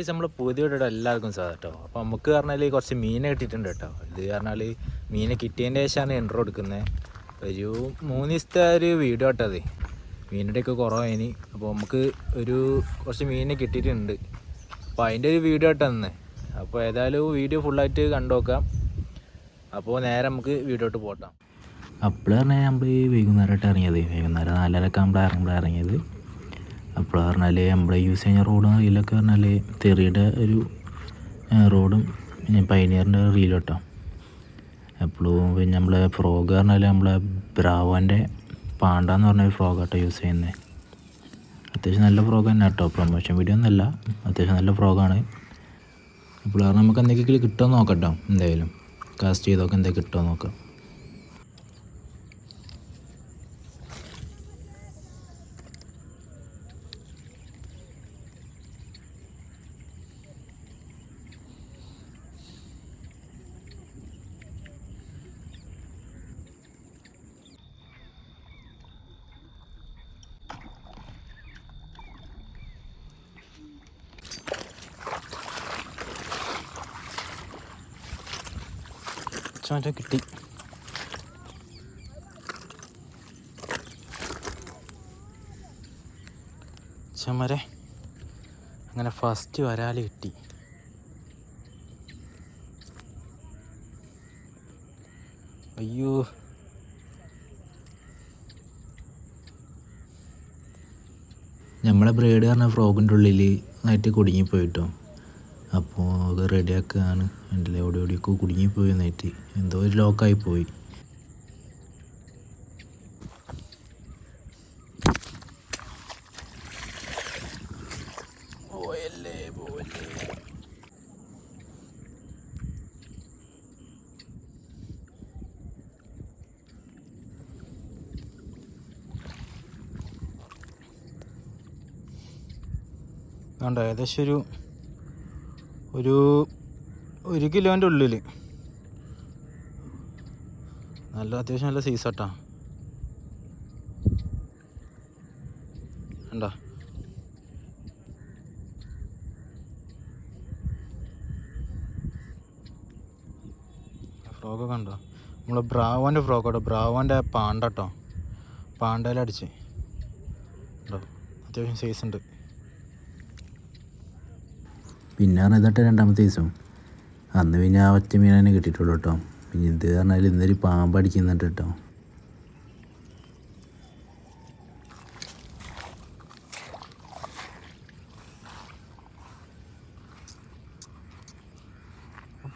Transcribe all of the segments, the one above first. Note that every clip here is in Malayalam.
ഗൈസ് നമ്മൾ പുതിയ എല്ലാവർക്കും സാർ കേട്ടോ. അപ്പോൾ നമുക്ക് പറഞ്ഞാൽ കുറച്ച് മീനെ കിട്ടിയിട്ടുണ്ട് കേട്ടോ. ഇത് പറഞ്ഞാൽ മീനെ കിട്ടിയതിൻ്റെ ശേഷമാണ് എൻട്രോ എടുക്കുന്നത്. ഒരു 3 ദിവസത്തെ ഒരു വീഡിയോ കേട്ടോ അത്. മീനിൻ്റെയൊക്കെ കുറവായിന്. അപ്പോൾ നമുക്ക് കുറച്ച് മീനെ കിട്ടിയിട്ടുണ്ട്. അപ്പോൾ അതിൻ്റെ ഒരു വീഡിയോ കേട്ടോ അന്ന്. അപ്പോൾ ഏതായാലും വീഡിയോ ഫുള്ളായിട്ട് കണ്ടു നോക്കാം. അപ്പോൾ നേരെ നമുക്ക് വീഡിയോട്ട് പോട്ടാം. അപ്പോൾ പറഞ്ഞാൽ നമ്മൾ വൈകുന്നേരമായിട്ട് ഇറങ്ങിയത്. വൈകുന്നേരം 4:30 ആകുമ്പോൾ ഇറങ്ങിയത്. അപ്പോൾ പറഞ്ഞാൽ നമ്മൾ യൂസ് ചെയ്യുന്ന റോഡും റീലൊക്കെ പറഞ്ഞാൽ തെറിയുടെ ഒരു റോഡും പൈനിയറിൻ്റെ റീലും കേട്ടോ. എപ്പോഴും പിന്നെ നമ്മളെ ഫ്രോഗ് പറഞ്ഞാൽ നമ്മളെ ബ്രാവോൻ്റെ പാണ്ടെന്ന് പറഞ്ഞ ഫ്രോഗ് കേട്ടോ യൂസ് ചെയ്യുന്നത്. അത്യാവശ്യം നല്ല ഫ്രോഗ് തന്നെ കേട്ടോ. പ്രൊമോഷൻ വീഡിയോ ഒന്നുമല്ല, അത്യാവശ്യം നല്ല ഫ്രോഗാണ്. അപ്പോൾ പറഞ്ഞാൽ നമുക്ക് എന്തെങ്കിലും കിട്ടുമോ നോക്കാം കേട്ടോ. എന്തായാലും കാസ്റ്റ് ചെയ്തൊക്കെ എന്തെങ്കിലും കിട്ടുമോ നോക്കാം. ചോറ്റ കിട്ടി. ചമരെ അങ്ങനെ ഫസ്റ്റ് വരാൽ കിട്ടി. അയ്യോ, നമ്മളെ ബ്രേഡ് പറഞ്ഞ ഫ്രോഗിൻ്റെ ഉള്ളിൽ നന്നായിട്ട് കുടുങ്ങിപ്പോയിട്ടോ. അപ്പോൾ അത് റെഡിയാക്കുകയാണ്. എൻ്റെ എവിടെയൊക്കെ കുടുങ്ങിപ്പോയി നന്നായിട്ട്, എന്തോ ഒരു ലോക്കായി പോയി. അതുകൊണ്ട് ഏകദേശം ഒരു കിലോൻ്റെ ഉള്ളിൽ അത്യാവശ്യം നല്ല സൈസ് കേട്ടോ. കണ്ടോ, ഫ്രോഗൊക്കെ കണ്ടോ. നമ്മളെ ബ്രാവോൻ്റെ ഫ്രോഗ് കേട്ടോ. ബ്രാവോൻ്റെ പാണ്ടട്ടോ. പാണ്ടയിലടിച്ച് കേട്ടോ, അത്യാവശ്യം സൈസ് ഉണ്ട്. പിന്നെ പറഞ്ഞാൽ ഇതട്ടെ രണ്ടാമത്തെ ദിവസം. അന്ന് പിന്നെ ആ ഒറ്റ മീൻ തന്നെ കിട്ടിയിട്ടുള്ളൂ കേട്ടോ. പിന്നെ ഇത് പറഞ്ഞാൽ ഇന്നൊരു പാമ്പ് അടിക്കുന്നുണ്ട് കേട്ടോ.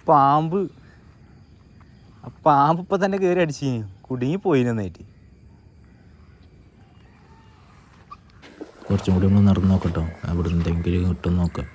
പാമ്പ് ഇപ്പം തന്നെ കയറി അടിച്ചു കുടുങ്ങി നന്നായിട്ട്. കുറച്ചും കൂടി ഒന്ന് നടന്ന് നോക്കട്ടോ, അവിടെ എന്തെങ്കിലും കിട്ടും നോക്കാം.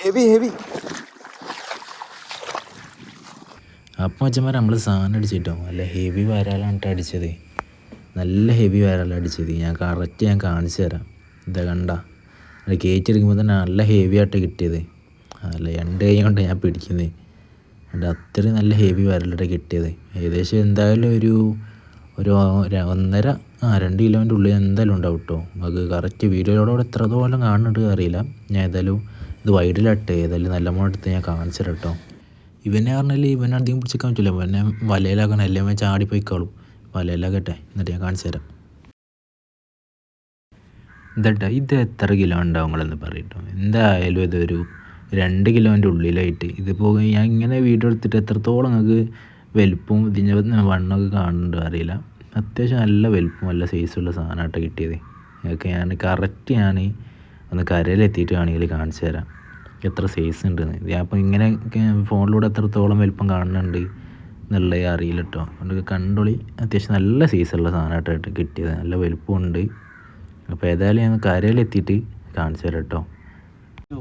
ഹെവി. അപ്പം അച്ഛന്മാർ നമ്മൾ സാധനം അടിച്ചിട്ടോ. നല്ല ഹെവി വരാലാണ് അടിച്ചത്. നല്ല ഹെവി വരാലാണ് അടിച്ചത്. ഞാൻ കാണിച്ചു തരാം. ഇതാ കണ്ട, അത് കയറ്റിയെടുക്കുമ്പോൾ തന്നെ നല്ല ഹെവി ആയിട്ട് കിട്ടിയത്. അല്ല 2 കൈ കൊണ്ട് ഞാൻ പിടിക്കുന്നത്. അതുകൊണ്ട് അത്രയും നല്ല ഹെവി വരലായിട്ട് കിട്ടിയത്. ഏകദേശം എന്തായാലും ഒരു 2 കിലോൻ്റെ ഉള്ളിൽ എന്തായാലും ഉണ്ടാവും കേട്ടോ. നമുക്ക് കറക്റ്റ് വീഡിയോയോടെ എത്രത്തോളം കാണുന്നുണ്ട് അറിയില്ല. ഞാൻ ഏതായാലും ഇത് വൈഡിലിട്ട് ഏതായാലും നല്ല മോണെടുത്ത് ഞാൻ കാണിച്ചു തരാം കേട്ടോ. ഇവനെ പറഞ്ഞാൽ ഇവനെ അധികം പിടിച്ചേക്കാൻ പറ്റില്ല. ഇവനെ വലയിലാക്കണം, എല്ലാം ചാടിപ്പോയിക്കോളും. വലയിലാകട്ടെ, എന്നിട്ട് ഞാൻ കാണിച്ചു തരാം. ഇതട്ടെ, ഇത് എത്ര കിലോ ഉണ്ടാവും നിങ്ങളെന്ന് പറയട്ടോ. എന്തായാലും ഇതൊരു 2 കിലോൻ്റെ ഉള്ളിലായിട്ട്. ഇതിപ്പോൾ ഞാൻ ഇങ്ങനെ വീഡിയോ എടുത്തിട്ട് എത്രത്തോളം നിങ്ങൾക്ക് വലുപ്പവും ഇതിൻ്റെ വണ്ണമൊക്കെ കാണുന്നുണ്ട് അറിയില്ല. അത്യാവശ്യം നല്ല വലുപ്പം നല്ല സൈസുള്ള സാധനമായിട്ട് കിട്ടിയത്. അതൊക്കെ ഞാൻ കറക്റ്റ് ഒന്ന് കരയിലെത്തിയിട്ട് വേണമെങ്കിൽ കാണിച്ചു തരാം. എത്ര സൈസ് ഉണ്ടെന്ന്. ഇത് അപ്പോൾ ഇങ്ങനെ ഫോണിലൂടെ എത്രത്തോളം വലിപ്പം കാണുന്നുണ്ട് എന്നുള്ളത് അറിയില്ല കേട്ടോ. അതുകൊണ്ട് കണ്ടോളി. അത്യാവശ്യം നല്ല സൈസുള്ള സാധനമായിട്ടായിട്ട് കിട്ടിയത്, നല്ല വലുപ്പമുണ്ട്. അപ്പോൾ ഏതായാലും ഞാൻ കരയിലെത്തിയിട്ട് കാണിച്ചു തരാം കേട്ടോ.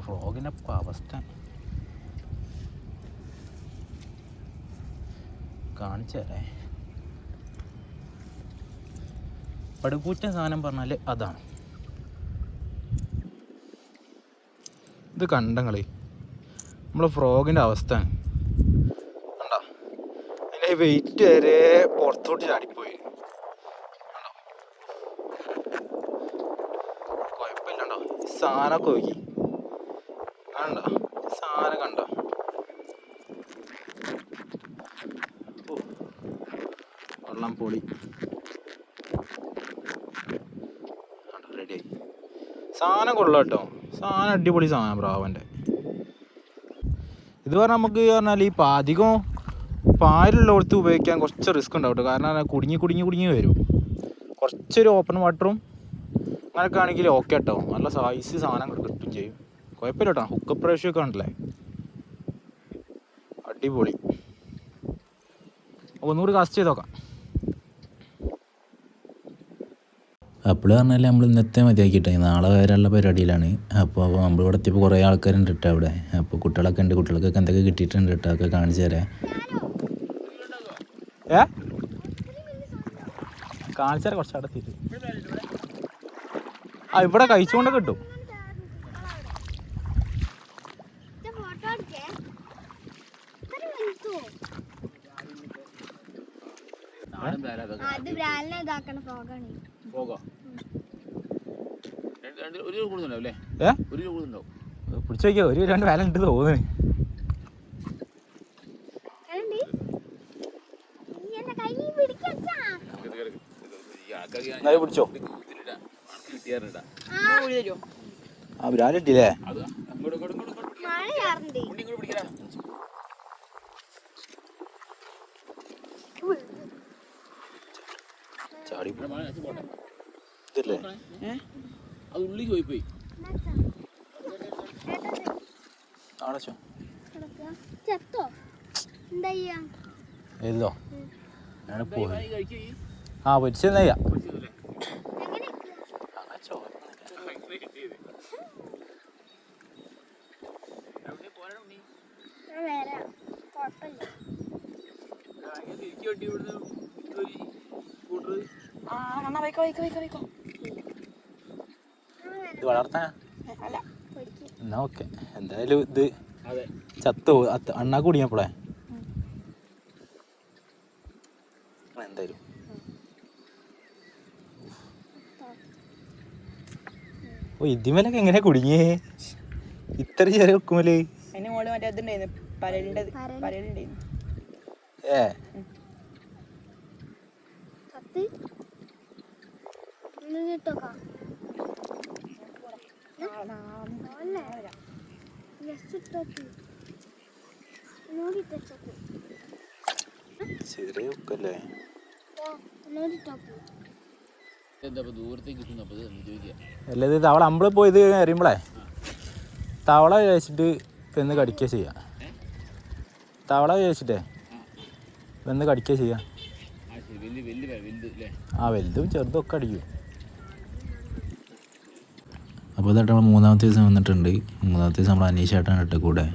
ഫ്രോഗിൻ്റെ അവസ്ഥ കാണിച്ചു തരേ. പടുകൂറ്റ സാധനം പറഞ്ഞാൽ അതാണ്. ഇത് കണ്ടങ്ങളെ നമ്മളെ ഫ്രോഗിൻ്റെ അവസ്ഥ കണ്ടോ. അതിൻ്റെ വെയിറ്റ് വരെ പുറത്തോട്ട് ചാടിപ്പോയി. കുഴപ്പമില്ലണ്ടോ ഈ സാധനമൊക്കെ നോക്കി കണ്ടോ, സാധനം കണ്ടോ. വെള്ളം പൊളി റെഡിയായി. സാധനം കൊള്ളാം കേട്ടോ, സാധനം അടിപൊളി സാധനം ബ്രാവൻ്റെ. ഇത് പറഞ്ഞാൽ നമുക്ക് പറഞ്ഞാൽ ഈ അധികം പായലുള്ളടത്ത് ഉപയോഗിക്കാൻ കുറച്ച് റിസ്ക് ഉണ്ടാവും കേട്ടോ. കാരണം കുടുങ്ങി വരും. കുറച്ചൊരു ഓപ്പൺ വാട്ടറും അങ്ങനെയൊക്കെ ആണെങ്കിൽ ഓക്കെ കേട്ടോ. നല്ല സൈസ് സാധനം കിട്ടും ചെയ്യും. കുഴപ്പമില്ല കേട്ടോ. ഹുക്കപ്പ് റേഷ്യോ ഒക്കെ ഉണ്ടല്ലേ, അടിപൊളി. ഒന്നുകൂടി കാസ്റ്റ് ചെയ്ത് നോക്കാം. അപ്പോൾ പറഞ്ഞാൽ നമ്മൾ ഇന്നത്തെ മതിയാക്കിയിട്ടേ, നാളെ വരാനുള്ള പരിപാടിയിലാണ്. അപ്പോൾ നമ്മളിവിടെ എത്തിയപ്പോൾ കുറേ ആൾക്കാരുണ്ട് കേട്ടോ അവിടെ. അപ്പോൾ കുട്ടികളൊക്കെ ഉണ്ട്, കുട്ടികൾക്കൊക്കെ എന്തൊക്കെ കിട്ടിയിട്ടുണ്ട് കേട്ടോ, ഒക്കെ കാണിച്ചു തരാം. കാണിച്ചു തരാം കുറച്ച് അടുത്തിട്ട്. ഇവിടെ കഴിച്ചുകൊണ്ട് കിട്ടും. പിടിച്ചു നോക്കിയോ, ഒരു 2 വേല ഉണ്ട് തോന്നുന്നു. പിടിച്ചോ. ആ ബ്രാലിട്ടില്ലേ. ചാടി ഇതല്ലേ അത് ഉള്ളിൽ പോയി ആണോ എല്ലോ ഞാൻ പോയി. ആ പൊരിച്ചെന്നയ്യ ഇത് വളർത്താനാ എന്നാ ഓക്കെ. എന്തായാലും ഇത് ചത്തു അണ്ണാ കുടിയപ്പോളേ എന്തായാലും ഓ ഇതിമേലൊക്കെ എങ്ങനെ കുടുങ്ങിയേ ഇത്ര ചെറിയ വെക്കുമല്ലേ. ഏ ചെറിയ വെക്കല്ലേ. അല്ല ഇത് തവള നമ്മള് പോയത് അറിയുമ്പോളേ തവള കഴിച്ചിട്ട് പെന്ന് കടിക്കുക ചെയ്യാം. തവള കഴിച്ചിട്ടേ പെന്ന് കടിക്കുക ചെയ്യാം. ആ വലുതും ചെറുതും ഒക്കെ അടിക്കും. അപ്പോൾ ഇതായിട്ട് നമ്മൾ 3-ാമത്തെ ദിവസം വന്നിട്ടുണ്ട്. 3-ാമത്തെ ദിവസം നമ്മൾ അനീഷായിട്ടാണ് കേട്ടോ കൂടെ.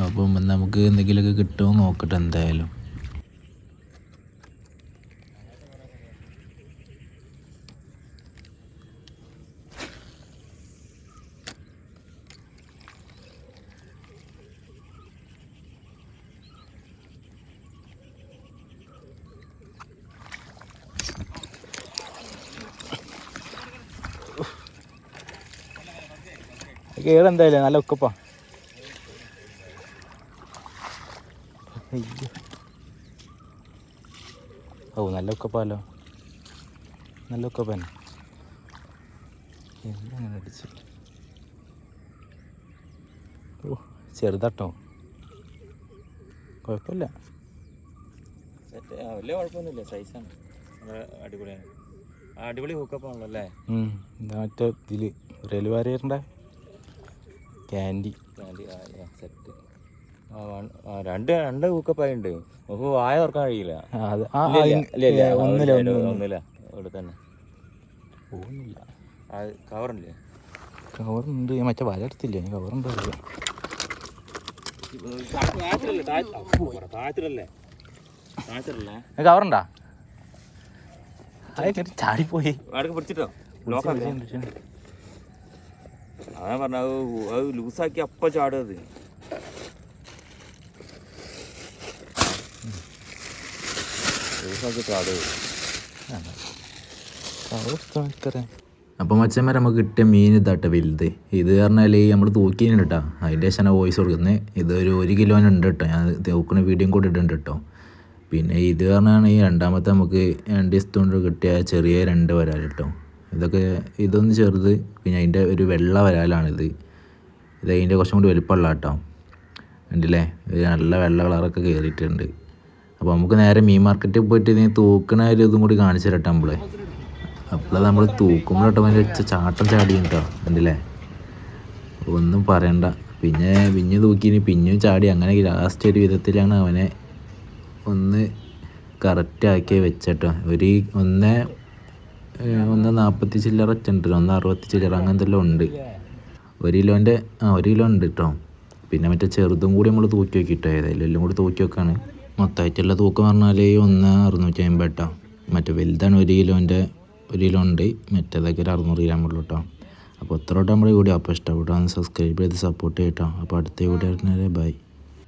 അപ്പം നമുക്ക് എന്തെങ്കിലുമൊക്കെ കിട്ടുമോ നോക്കട്ടെ എന്തായാലും. കേടെന്തായാലും നല്ല ഉക്കപ്പാ. ഓ നല്ല ഉക്കപ്പാലോ, നല്ല ഉക്കപ്പൻ. എന്തങ്ങനെ അടിച്ച് ഓ ചെറുതാട്ടോ, കുഴപ്പമില്ല. സെറ്റ് വലിയ കുഴപ്പമൊന്നുമില്ല, സൈസാണ് അടിപൊളിയാണ്. അടിപൊളി ഹുക്കപ്പാണല്ലോ അല്ലേ. മറ്റേ ഇതിൽ റെയിൽ വാരിയറിൻ്റെ ക്യാൻഡി സെറ്റ് രണ്ട് ഊക്കപ്പായുണ്ട് നമുക്ക് വായ തുറക്കാൻ കഴിയില്ല. ഒന്നുമില്ല ഇവിടെ തന്നെ പോകുന്നില്ല. കവറില്ലേ? കവറുണ്ട്, മറ്റേ വല എടുത്തില്ലേ? കവറുണ്ട്. കവറുണ്ടാ? അതൊക്കെ ചാടിപ്പോയി. പിടിച്ചിട്ടോ അതാ പറഞ്ഞ അത് ലൂസാക്കി അപ്പം ചാടുന്നത്. അപ്പോൾ മച്ചന്മാർ നമുക്ക് കിട്ടിയ മീൻ ഇതാട്ടെ വലുത്. ഇത് പറഞ്ഞാൽ നമ്മൾ തൂക്കിന് കേട്ടോ, അതിൻ്റെ ശേഷമാണ് വോയിസ് കൊടുക്കുന്നത്. ഇതൊരു 1 കിലോനുണ്ട് കേട്ടോ, ഞാൻ തൂക്കുന്ന വീഡിയോയും കൂടെ ഇടുന്നുണ്ട് കേട്ടോ. പിന്നെ ഇത് പറഞ്ഞാൽ ഈ രണ്ടാമത്തെ നമുക്ക് 2 ദിവസത്തെ കൊണ്ട് കിട്ടിയ ചെറിയ 2 വരാൽ കേട്ടോ. ഇതൊന്ന് ചെറുത്, പിന്നെ അതിൻ്റെ ഒരു വെള്ള വരാലാണിത്. ഇത് അതിൻ്റെ കുറച്ചും കൂടി വലുപ്പമുള്ള കേട്ടോ, ഉണ്ടല്ലേ? നല്ല വെള്ള കളറൊക്കെ കയറിയിട്ടുണ്ട്. അപ്പോൾ നമുക്ക് നേരെ മീൻ മാർക്കറ്റിൽ പോയിട്ട് ഇതിന് തൂക്കണ ഒരു ഇതും കൂടി കാണിച്ചു തരട്ടെ നമ്മൾ. അപ്പോൾ നമ്മൾ തൂക്കുമ്പോൾ കേട്ടോ വെച്ച ചാട്ടം ചാടിയും കേട്ടോ, ഉണ്ടല്ലേ? ഒന്നും പറയണ്ട. പിന്നെ തൂക്കിന് പിന്നെയും ചാടി. അങ്ങനെ ലാസ്റ്റ് ഒരു വിധത്തിലാണ് അവനെ ഒന്ന് കറക്റ്റാക്കി വെച്ചട്ടോ. 1.40 ചില്ലറ ഉണ്ട്, 1.60 ചില്ലറ അങ്ങനത്തെ എല്ലാം ഉണ്ട്. 1 കിലോൻ്റെ 1 കിലോ ഉണ്ട് കേട്ടോ. പിന്നെ മറ്റേ ചെറുതും കൂടി നമ്മൾ തൂക്കി വെക്കിട്ടോ, ഏതായാലും എല്ലാം കൂടി തൂക്കി വെക്കാണ്. മൊത്തമായിട്ടുള്ള തൂക്കം പറഞ്ഞാൽ 1.650 കേട്ടോ. മറ്റേ വലുതാണ് 1 കിലോൻ്റെ 1 കിലോ ഉണ്ട്, മറ്റേതൊക്കെ ഒരു 600 ഗ്രാം ഉള്ളൂ കേട്ടോ. അപ്പോൾ ഇത്ര നമ്മുടെ വീഡിയോ അപ്പോൾ ഇഷ്ടപ്പെട്ടോ, സബ്സ്ക്രൈബ് ചെയ്ത് സപ്പോർട്ട് ചെയ്യട്ടോ. അപ്പോൾ അടുത്ത വീഡിയോ ബൈ.